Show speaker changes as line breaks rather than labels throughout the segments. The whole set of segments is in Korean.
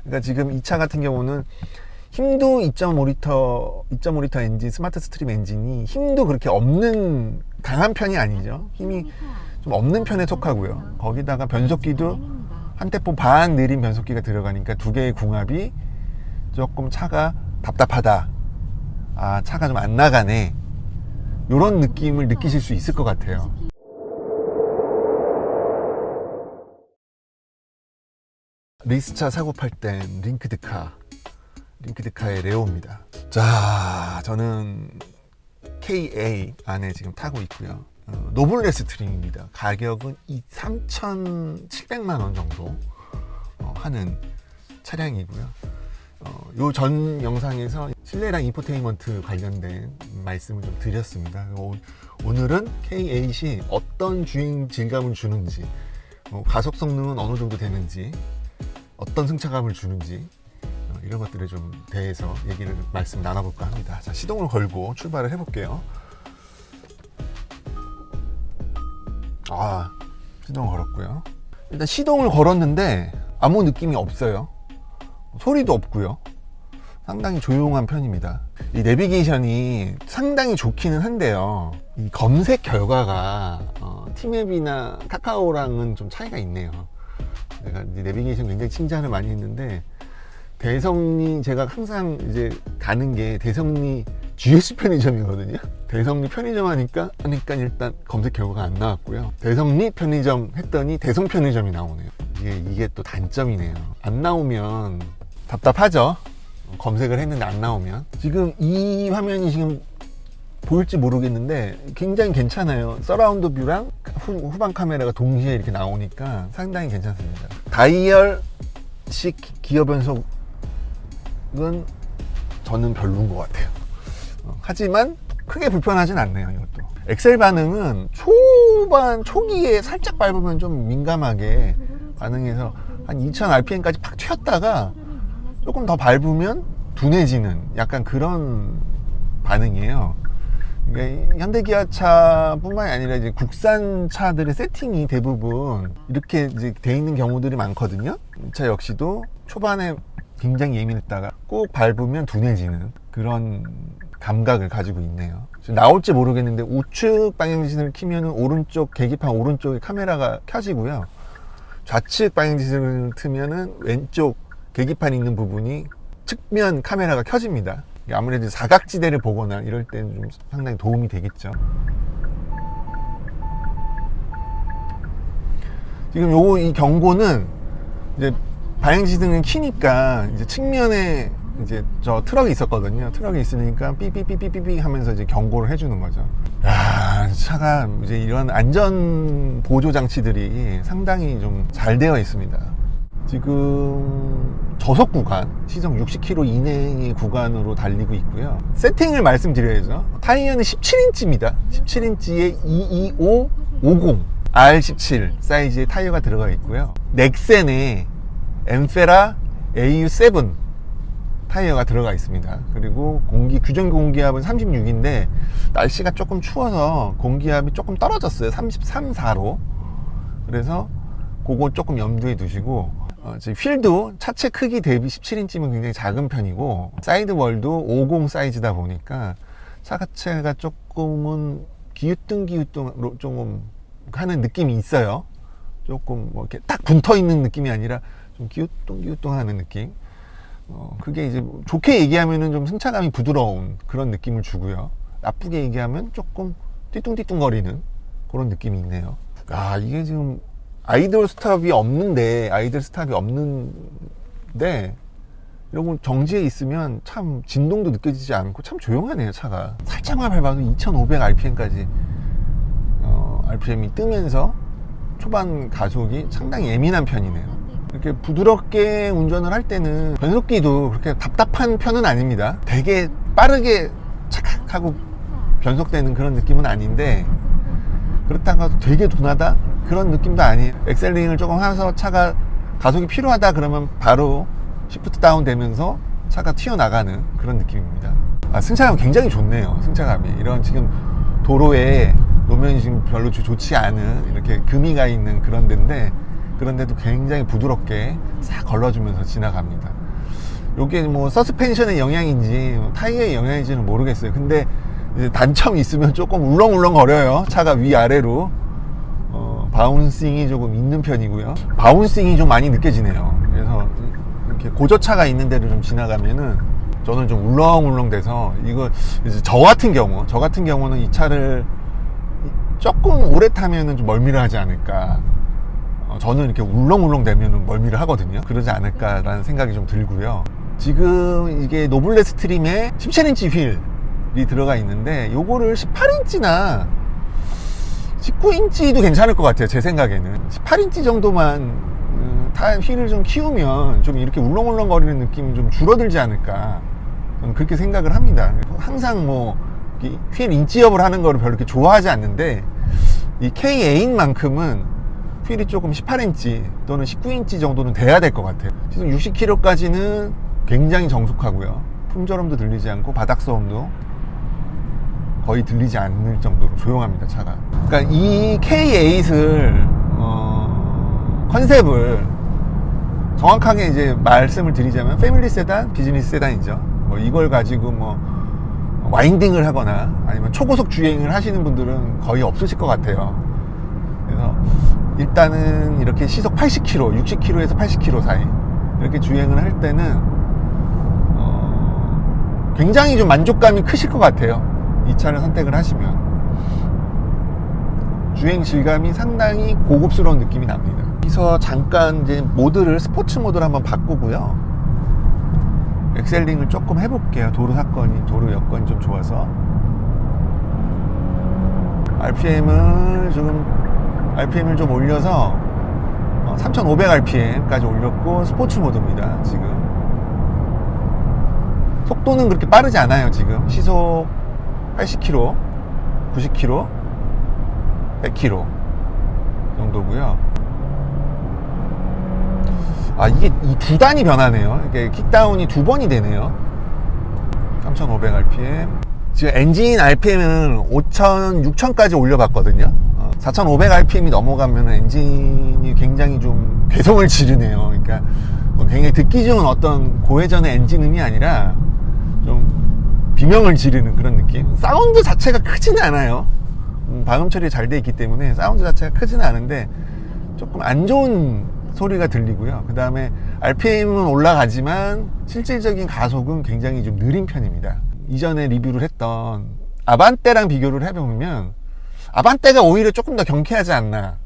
그러니까 지금 이 차 같은 경우는 힘도 2.5리터 엔진, 스마트 스트림 엔진이 힘도 그렇게 없는 강한 편이 아니죠. 힘이 좀 없는 편에 속하고요. 거기다가 변속기도 한 템포 반 느린 변속기가 들어가니까 두 개의 궁합이 조금 차가 답답하다. 아, 차가 좀 안 나가네. 이런 느낌을 느끼실 수 있을 것 같아요. 리스차 사고 팔 땐 링크드카의 레오입니다. 자, 저는 KA 안에 지금 타고 있고요. 노블레스 트림입니다. 가격은 3,700만 원 정도 하는 차량이고요. 요 전 영상에서 실내랑 인포테인먼트 관련된 말씀을 좀 드렸습니다. 오늘은 K8이 어떤 주행 질감을 주는지, 가속 성능은 어느 정도 되는지, 어떤 승차감을 주는지, 이런 것들에 좀 대해서 말씀 나눠볼까 합니다. 자, 시동을 걸고 출발을 해볼게요. 시동을 걸었고요. 일단 시동을 걸었는데 아무 느낌이 없어요. 소리도 없고요. 상당히 조용한 편입니다. 이 내비게이션이 상당히 좋기는 한데요. 이 검색 결과가 티맵이나 카카오랑은 좀 차이가 있네요. 내가 이제 내비게이션 굉장히 칭찬을 많이 했는데, 대성리 제가 항상 이제 가는 게 대성리 GS 편의점이거든요. 대성리 편의점 하니까 일단 검색 결과가 안 나왔고요. 대성리 편의점 했더니 대성 편의점이 나오네요. 이게 또 단점이네요. 안 나오면 답답하죠. 검색을 했는데 안 나오면. 지금 이 화면이 지금 보일지 모르겠는데 굉장히 괜찮아요. 서라운드 뷰랑 후방 카메라가 동시에 이렇게 나오니까 상당히 괜찮습니다. 다이얼식 기어 변속은 저는 별로인 것 같아요. 하지만 크게 불편하진 않네요. 이것도 엑셀 반응은 초기에 살짝 밟으면 좀 민감하게 반응해서 한 2000rpm까지 팍 튀었다가 조금 더 밟으면 둔해지는 약간 그런 반응이에요. 그러니까 현대기아차 뿐만이 아니라 이제 국산 차들의 세팅이 대부분 이렇게 이제 돼 있는 경우들이 많거든요. 이 차 역시도 초반에 굉장히 예민했다가 꼭 밟으면 둔해지는 그런 감각을 가지고 있네요. 지금 나올지 모르겠는데 우측 방향지시를 키면은 오른쪽 계기판 오른쪽에 카메라가 켜지고요. 좌측 방향지시를 트면은 왼쪽 계기판 있는 부분이 측면 카메라가 켜집니다. 아무래도 사각지대를 보거나 이럴 때는 좀 상당히 도움이 되겠죠. 지금 이 경고는 이제 방향지등을 키니까 이제 측면에 이제 저 트럭이 있었거든요. 트럭이 있으니까 삐삐삐삐삐 하면서 이제 경고를 해주는 거죠. 차가 이제 이런 안전 보조 장치들이 상당히 좀 잘 되어 있습니다. 지금 저속 구간, 시속 60km 이내의 구간으로 달리고 있고요. 세팅을 말씀드려야죠. 타이어는 17인치입니다. 17인치에 22550 R17 사이즈의 타이어가 들어가 있고요. 넥센의 엠페라 AU7 타이어가 들어가 있습니다. 그리고 규정 공기압은 36인데 날씨가 조금 추워서 공기압이 조금 떨어졌어요. 33, 4로. 그래서 그거 조금 염두에 두시고, 지금 휠도 차체 크기 대비 17인치면 굉장히 작은 편이고, 사이드월도 50 사이즈다 보니까 차체가 조금은 기우뚱기우뚱 조금 하는 느낌이 있어요. 조금 뭐 이렇게 딱 붙어 있는 느낌이 아니라 좀 기우뚱기우뚱 하는 느낌. 그게 이제 좋게 얘기하면은 좀 승차감이 부드러운 그런 느낌을 주고요. 나쁘게 얘기하면 조금 띠뚱띠뚱거리는 그런 느낌이 있네요. 이게 지금 아이들 스탑이 없는데 이러고 정지해 있으면 참 진동도 느껴지지 않고 참 조용하네요. 차가 살짝만 밟아도 2500rpm까지 RPM이 뜨면서 초반 가속이 상당히 예민한 편이네요. 이렇게 부드럽게 운전을 할 때는 변속기도 그렇게 답답한 편은 아닙니다. 되게 빠르게 착착 하고 변속되는 그런 느낌은 아닌데, 그렇다고 되게 둔하다? 그런 느낌도 아니에요. 엑셀링을 조금 해서 차가 가속이 필요하다 그러면 바로 시프트 다운 되면서 차가 튀어나가는 그런 느낌입니다. 승차감 굉장히 좋네요. 승차감이 이런 지금 도로에 노면이 지금 별로 좋지 않은 이렇게 금이 가 있는 그런 데인데 그런데도 굉장히 부드럽게 싹 걸러주면서 지나갑니다. 이게 뭐 서스펜션의 영향인지 타이어의 영향인지는 모르겠어요. 근데 이제 단점이 있으면 조금 울렁울렁 거려요. 차가 위아래로 바운싱이 조금 있는 편이고요. 바운싱이 좀 많이 느껴지네요. 그래서 이렇게 고저차가 있는 데를 좀 지나가면은 저는 좀 울렁울렁 돼서, 이거 이제 저 같은 경우는 이 차를 조금 오래 타면은 좀 멀미를 하지 않을까. 저는 이렇게 울렁울렁 되면은 멀미를 하거든요. 그러지 않을까라는 생각이 좀 들고요. 지금 이게 노블레스 트림에 17인치 휠이 들어가 있는데, 요거를 18인치나 19인치도 괜찮을 것 같아요. 제 생각에는 18인치 정도만 휠을 좀 키우면 좀 이렇게 울렁울렁 거리는 느낌이 좀 줄어들지 않을까, 저는 그렇게 생각을 합니다. 항상 뭐 휠 인치업을 하는 거를 별로 이렇게 좋아하지 않는데, 이 K8만큼은 휠이 조금 18인치 또는 19인치 정도는 돼야 될 것 같아요. 시속 60km까지는 굉장히 정숙하고요. 품절음도 들리지 않고 바닥소음도 거의 들리지 않을 정도로 조용합니다, 차가. 그러니까 이 K8을 컨셉을 정확하게 이제 말씀을 드리자면 패밀리 세단, 비즈니스 세단이죠. 뭐 이걸 가지고 뭐 와인딩을 하거나 아니면 초고속 주행을 하시는 분들은 거의 없으실 것 같아요. 그래서 일단은 이렇게 시속 80km, 60km에서 80km 사이 이렇게 주행을 할 때는 굉장히 좀 만족감이 크실 것 같아요. 이 차를 선택을 하시면 주행 질감이 상당히 고급스러운 느낌이 납니다. 여기서 잠깐 이제 모드를 스포츠 모드로 한번 바꾸고요. 엑셀링을 조금 해볼게요. 도로 여건이 좀 좋아서 RPM을 좀 올려서 3500rpm까지 올렸고, 스포츠 모드입니다. 지금 속도는 그렇게 빠르지 않아요. 지금 시속 80km, 90km, 100km 정도고요. 이게 이 두 단이 변하네요. 이게 킥다운이 두 번이 되네요. 3500rpm. 지금 엔진 RPM은 5000, 6000까지 올려봤거든요. 4500rpm이 넘어가면 엔진이 굉장히 좀 괴성을 지르네요. 그러니까 뭐 굉장히 듣기 좋은 어떤 고회전의 엔진음이 아니라 좀 비명을 지르는 그런 느낌. 사운드 자체가 크지는 않아요. 방음 처리 잘 돼 있기 때문에 사운드 자체가 크지는 않은데 조금 안 좋은 소리가 들리고요. 그 다음에 RPM은 올라가지만 실질적인 가속은 굉장히 좀 느린 편입니다. 이전에 리뷰를 했던 아반떼랑 비교를 해보면 아반떼가 오히려 조금 더 경쾌하지 않나.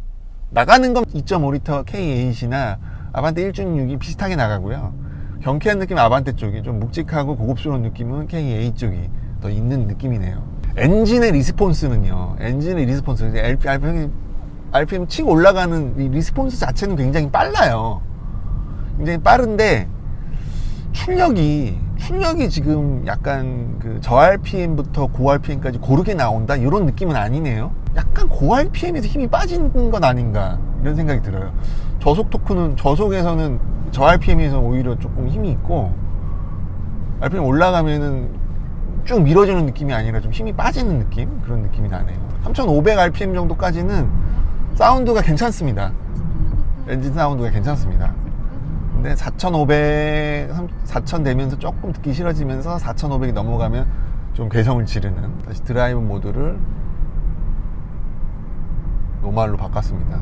나가는 건 2.5L K8이나 아반떼 1.6이 비슷하게 나가고요. 경쾌한 느낌은 아반떼 쪽이, 좀 묵직하고 고급스러운 느낌은 K8 쪽이 더 있는 느낌이네요. 엔진의 리스폰스는요, RPM 치고 올라가는 이 리스폰스 자체는 굉장히 빨라요. 굉장히 빠른데 출력이 지금 약간 그 저 RPM부터 고 RPM까지 고르게 나온다 이런 느낌은 아니네요. 약간 고 RPM에서 힘이 빠진 건 아닌가 이런 생각이 들어요. 저속 토크는, 저속에서는 저 RPM에서 오히려 조금 힘이 있고, RPM 올라가면은 쭉 밀어주는 느낌이 아니라 좀 힘이 빠지는 느낌, 그런 느낌이 나네요. 3500rpm 정도까지는 사운드가 괜찮습니다. 엔진 사운드가 괜찮습니다. 근데 4000 되면서 조금 듣기 싫어지면서 4500이 넘어가면 좀 괴성을 지르는, 다시 드라이브 모드를 노멀로 바꿨습니다.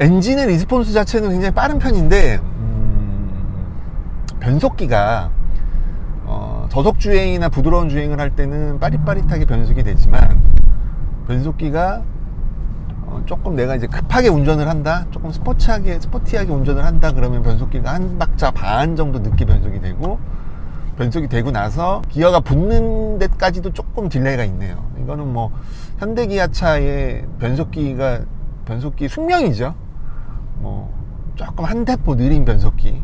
엔진의 리스폰스 자체는 굉장히 빠른 편인데 변속기가 저속 주행이나 부드러운 주행을 할 때는 빠릿빠릿하게 변속이 되지만, 변속기가 조금 내가 이제 급하게 운전을 한다, 조금 스포티하게 운전을 한다 그러면 변속기가 한 박자 반 정도 늦게 변속이 되고, 변속이 되고 나서 기어가 붙는 데까지도 조금 딜레이가 있네요. 이거는 뭐 현대기아차의 변속기 숙명이죠. 뭐 조금 한 템포 느린 변속기,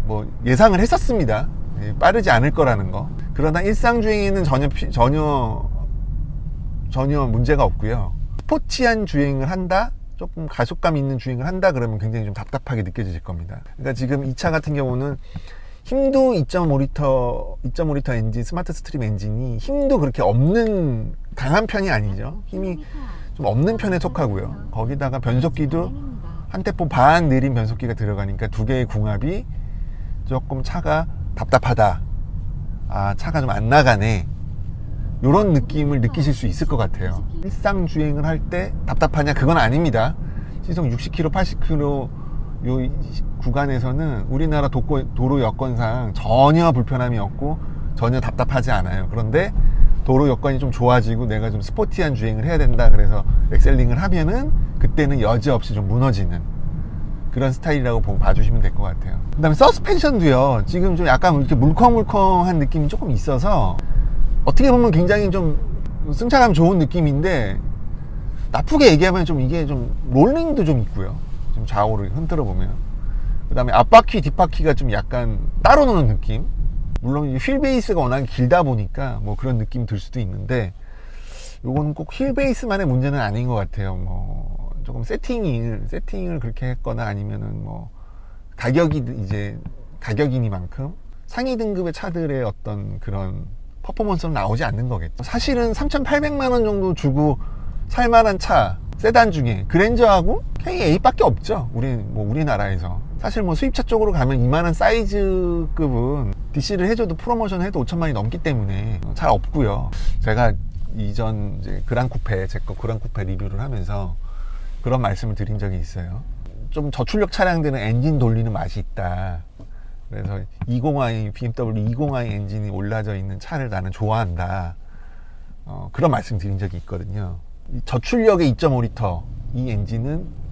뭐 예상을 했었습니다. 빠르지 않을 거라는 거. 그러나 일상주행에는 전혀 문제가 없고요. 스포티한 주행을 한다, 조금 가속감 있는 주행을 한다 그러면 굉장히 좀 답답하게 느껴질 겁니다. 그러니까 지금 이 차 같은 경우는 힘도 2.5리터 엔진, 스마트 스트림 엔진이 힘도 그렇게 없는 강한 편이 아니죠. 힘이 좀 없는 편에 속하고요. 거기다가 변속기도 한 템포 반 느린 변속기가 들어가니까 두 개의 궁합이 조금 차가 답답하다, 아 차가 좀 안 나가네, 이런 느낌을 느끼실 수 있을 것 같아요. 일상 주행을 할 때 답답하냐? 그건 아닙니다. 시속 60km, 80km 요 구간에서는 우리나라 도로 여건상 전혀 불편함이 없고 전혀 답답하지 않아요. 그런데 도로 여건이 좀 좋아지고 내가 좀 스포티한 주행을 해야 된다 그래서 엑셀링을 하면은 그때는 여지없이 좀 무너지는 그런 스타일이라고 봐주시면 될 것 같아요. 그 다음에 서스펜션도요, 지금 좀 약간 이렇게 물컹물컹한 느낌이 조금 있어서 어떻게 보면 굉장히 좀 승차감 좋은 느낌인데, 나쁘게 얘기하면 좀 이게 좀 롤링도 좀 있고요. 좀 좌우를 흔들어 보면. 그 다음에 앞바퀴, 뒷바퀴가 좀 약간 따로 노는 느낌. 물론 휠 베이스가 워낙 길다 보니까 뭐 그런 느낌이 들 수도 있는데, 요거는 꼭 휠 베이스만의 문제는 아닌 것 같아요. 뭐 조금 세팅을 그렇게 했거나 아니면은 뭐 가격이니만큼 상위 등급의 차들의 어떤 그런 퍼포먼스는 나오지 않는 거겠죠. 사실은 3,800만 원 정도 주고 살만한 차 세단 중에 그랜저하고 K8 밖에 없죠. 우리나라에서. 사실 뭐 수입차 쪽으로 가면 이만한 사이즈급은 DC를 해줘도 프로모션 해도 5천만 원이 넘기 때문에 잘 없고요. 제가 이전 이제 제 거 그란 쿠페 리뷰를 하면서 그런 말씀을 드린 적이 있어요. 좀 저출력 차량들은 엔진 돌리는 맛이 있다. 그래서 BMW 20i 엔진이 올라져 있는 차를 나는 좋아한다. 그런 말씀 드린 적이 있거든요. 저출력의 2.5리터 이 엔진은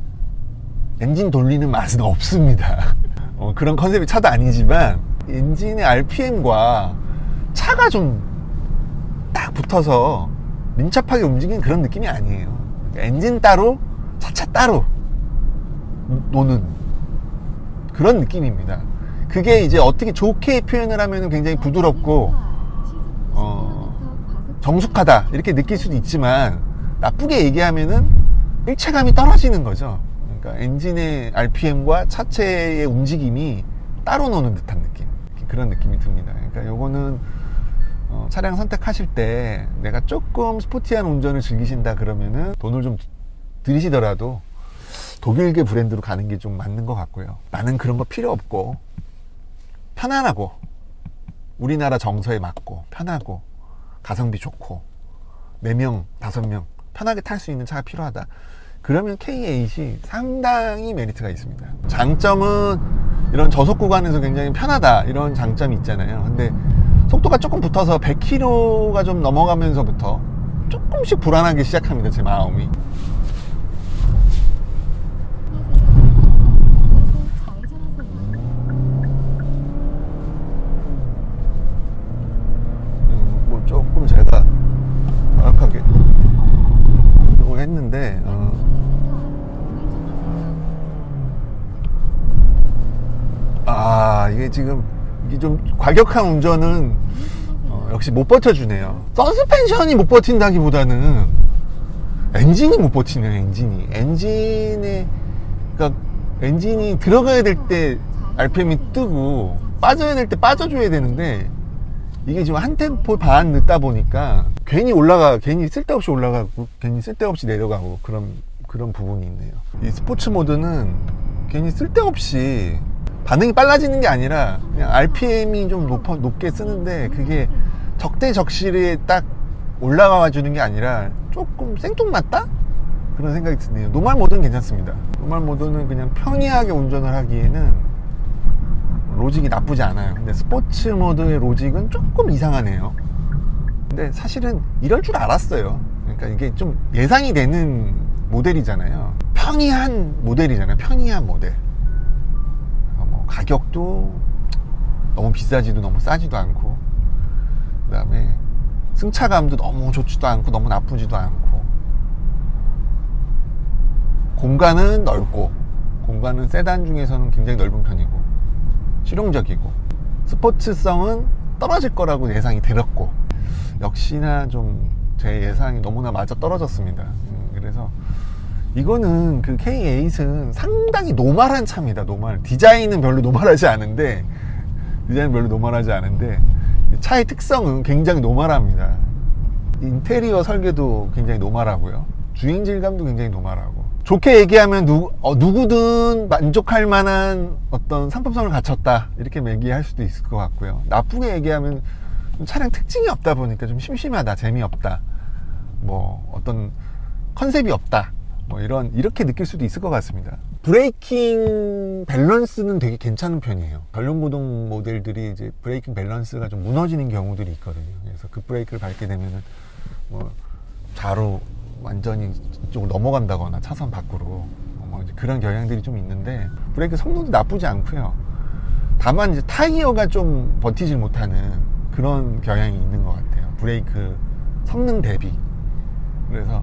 엔진 돌리는 맛은 없습니다. 그런 컨셉의 차도 아니지만 엔진의 RPM과 차가 좀 딱 붙어서 민첩하게 움직이는 그런 느낌이 아니에요. 그러니까 엔진 따로 차차 따로 노는 그런 느낌입니다. 그게 이제 어떻게 좋게 표현을 하면 굉장히 부드럽고 정숙하다 이렇게 느낄 수도 있지만, 나쁘게 얘기하면은 일체감이 떨어지는 거죠. 그러니까 엔진의 RPM과 차체의 움직임이 따로 노는 듯한 느낌, 그런 느낌이 듭니다. 그러니까 요거는 차량 선택하실 때 내가 조금 스포티한 운전을 즐기신다 그러면은 돈을 좀 들이시더라도 독일계 브랜드로 가는 게 좀 맞는 것 같고요. 나는 그런 거 필요 없고 편안하고 우리나라 정서에 맞고 편하고 가성비 좋고 4명, 5명 편하게 탈 수 있는 차가 필요하다. 그러면 K8이 상당히 메리트가 있습니다. 장점은 이런 저속 구간에서 굉장히 편하다, 이런 장점이 있잖아요. 근데 속도가 조금 붙어서 100km가 좀 넘어가면서부터 조금씩 불안하기 시작합니다, 제 마음이. 뭐 조금 제가 정확하게 이걸 했는데 이게 좀 과격한 운전은 역시 못 버텨주네요. 서스펜션이 못 버틴다기보다는 엔진이 못 버티네요. 그러니까 엔진이 들어가야 될 때 RPM이 뜨고 빠져야 될 때 빠져줘야 되는데, 이게 지금 한 템포 반 늦다 보니까 괜히 쓸데없이 올라가고 괜히 쓸데없이 내려가고 그런 부분이 있네요. 이 스포츠 모드는 괜히 쓸데없이 반응이 빨라지는 게 아니라 그냥 RPM이 좀 높게 쓰는데, 그게 적대적실에 딱 올라가 주는 게 아니라 조금 생뚱맞다? 그런 생각이 드네요. 노멀 모드는 괜찮습니다. 노멀 모드는 그냥 편리하게 운전을 하기에는 로직이 나쁘지 않아요. 근데 스포츠 모드의 로직은 조금 이상하네요. 근데 사실은 이럴 줄 알았어요. 그러니까 이게 좀 예상이 되는 모델이잖아요. 편리한 모델이잖아요. 편리한 모델. 가격도 너무 비싸지도 너무 싸지도 않고, 그 다음에 승차감도 너무 좋지도 않고 너무 나쁘지도 않고, 공간은 넓고, 공간은 세단 중에서는 굉장히 넓은 편이고 실용적이고, 스포츠성은 떨어질 거라고 예상이 들었고, 역시나 좀 제 예상이 너무나 맞아 떨어졌습니다. 그래서 이거는 그 K8은 상당히 노멀한 차입니다. 디자인은 별로 노멀하지 않은데 디자인 별로 노멀하지 않은데 차의 특성은 굉장히 노멀합니다. 인테리어 설계도 굉장히 노멀하고요. 주행 질감도 굉장히 노멀하고. 좋게 얘기하면 누구든 만족할 만한 어떤 상품성을 갖췄다 이렇게 얘기할 수도 있을 것 같고요. 나쁘게 얘기하면 차량 특징이 없다 보니까 좀 심심하다, 재미없다, 뭐 어떤 컨셉이 없다, 뭐 이렇게 느낄 수도 있을 것 같습니다. 브레이킹 밸런스는 되게 괜찮은 편이에요. 전륜구동 모델들이 이제 브레이킹 밸런스가 좀 무너지는 경우들이 있거든요. 그래서 그 브레이크를 밟게 되면은 뭐 좌로 완전히 이쪽으로 넘어간다거나 차선 밖으로 뭐 이제 그런 경향들이 좀 있는데 브레이크 성능도 나쁘지 않고요. 다만 이제 타이어가 좀 버티질 못하는 그런 경향이 있는 것 같아요. 브레이크 성능 대비. 그래서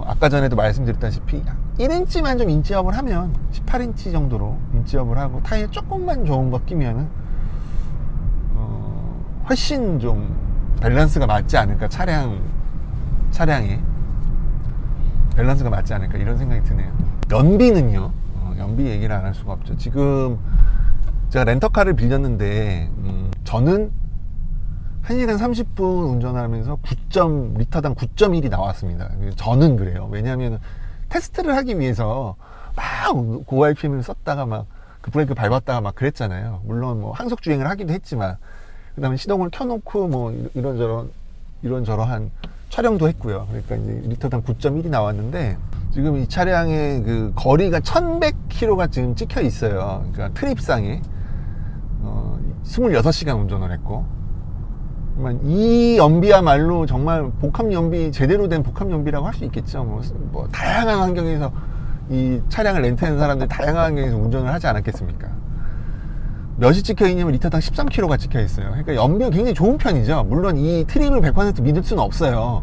아까 전에도 말씀드렸다시피 1인치만 좀 인치업을 하면 18인치 정도로 인치업을 하고 타이어 조금만 좋은 거 끼면은 훨씬 좀 밸런스가 맞지 않을까, 차량에 밸런스가 맞지 않을까 이런 생각이 드네요. 연비는요, 연비 얘기를 안 할 수가 없죠. 지금 제가 렌터카를 빌렸는데 저는 1시간 30분 운전하면서 리터당 9.1이 나왔습니다. 저는 그래요. 왜냐하면 테스트를 하기 위해서 막 고RPM을 썼다가 막 그 브레이크 밟았다가 막 그랬잖아요. 물론 뭐 항속 주행을 하기도 했지만, 그 다음에 시동을 켜놓고 뭐 이런저런 촬영도 했고요. 그러니까 이제 리터당 9.1이 나왔는데, 지금 이 차량의 그 거리가 1100km가 지금 찍혀 있어요. 그러니까 트립상에 26시간 운전을 했고, 이 연비야말로 정말 복합 연비, 제대로 된 복합 연비라고 할 수 있겠죠. 뭐 다양한 환경에서 이 차량을 렌트하는 사람들이 다양한 환경에서 운전을 하지 않았겠습니까? 몇이 찍혀 있냐면 리터당 13km가 찍혀 있어요. 그러니까 연비가 굉장히 좋은 편이죠. 물론 이 트림을 100% 믿을 수는 없어요.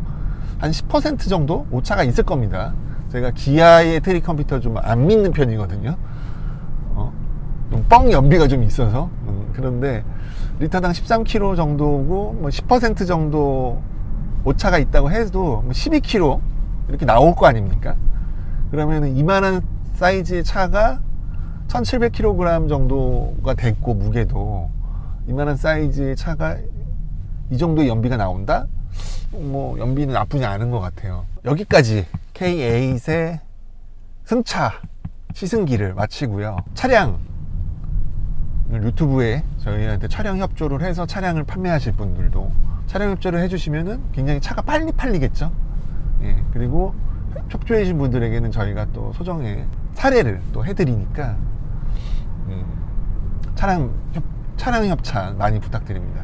한 10% 정도 오차가 있을 겁니다. 제가 기아의 트림 컴퓨터 좀 안 믿는 편이거든요. 좀 뻥 연비가 좀 있어서. 그런데 리터당 13km 정도고 뭐 10% 정도 오차가 있다고 해도 뭐 12km 이렇게 나올 거 아닙니까? 그러면 이만한 사이즈의 차가 1700kg 정도가 됐고, 무게도 이만한 사이즈의 차가 이 정도의 연비가 나온다? 뭐 연비는 나쁘지 않은 것 같아요. 여기까지 K8의 승차 시승기를 마치고요. 차량 유튜브에 저희한테 촬영 협조를 해서 차량을 판매하실 분들도 촬영 협조를 해주시면은 굉장히 차가 빨리 팔리겠죠. 예, 그리고 협조해 주신 분들에게는 저희가 또 소정의 사례를 또 해드리니까 차량 협찬 많이 부탁드립니다.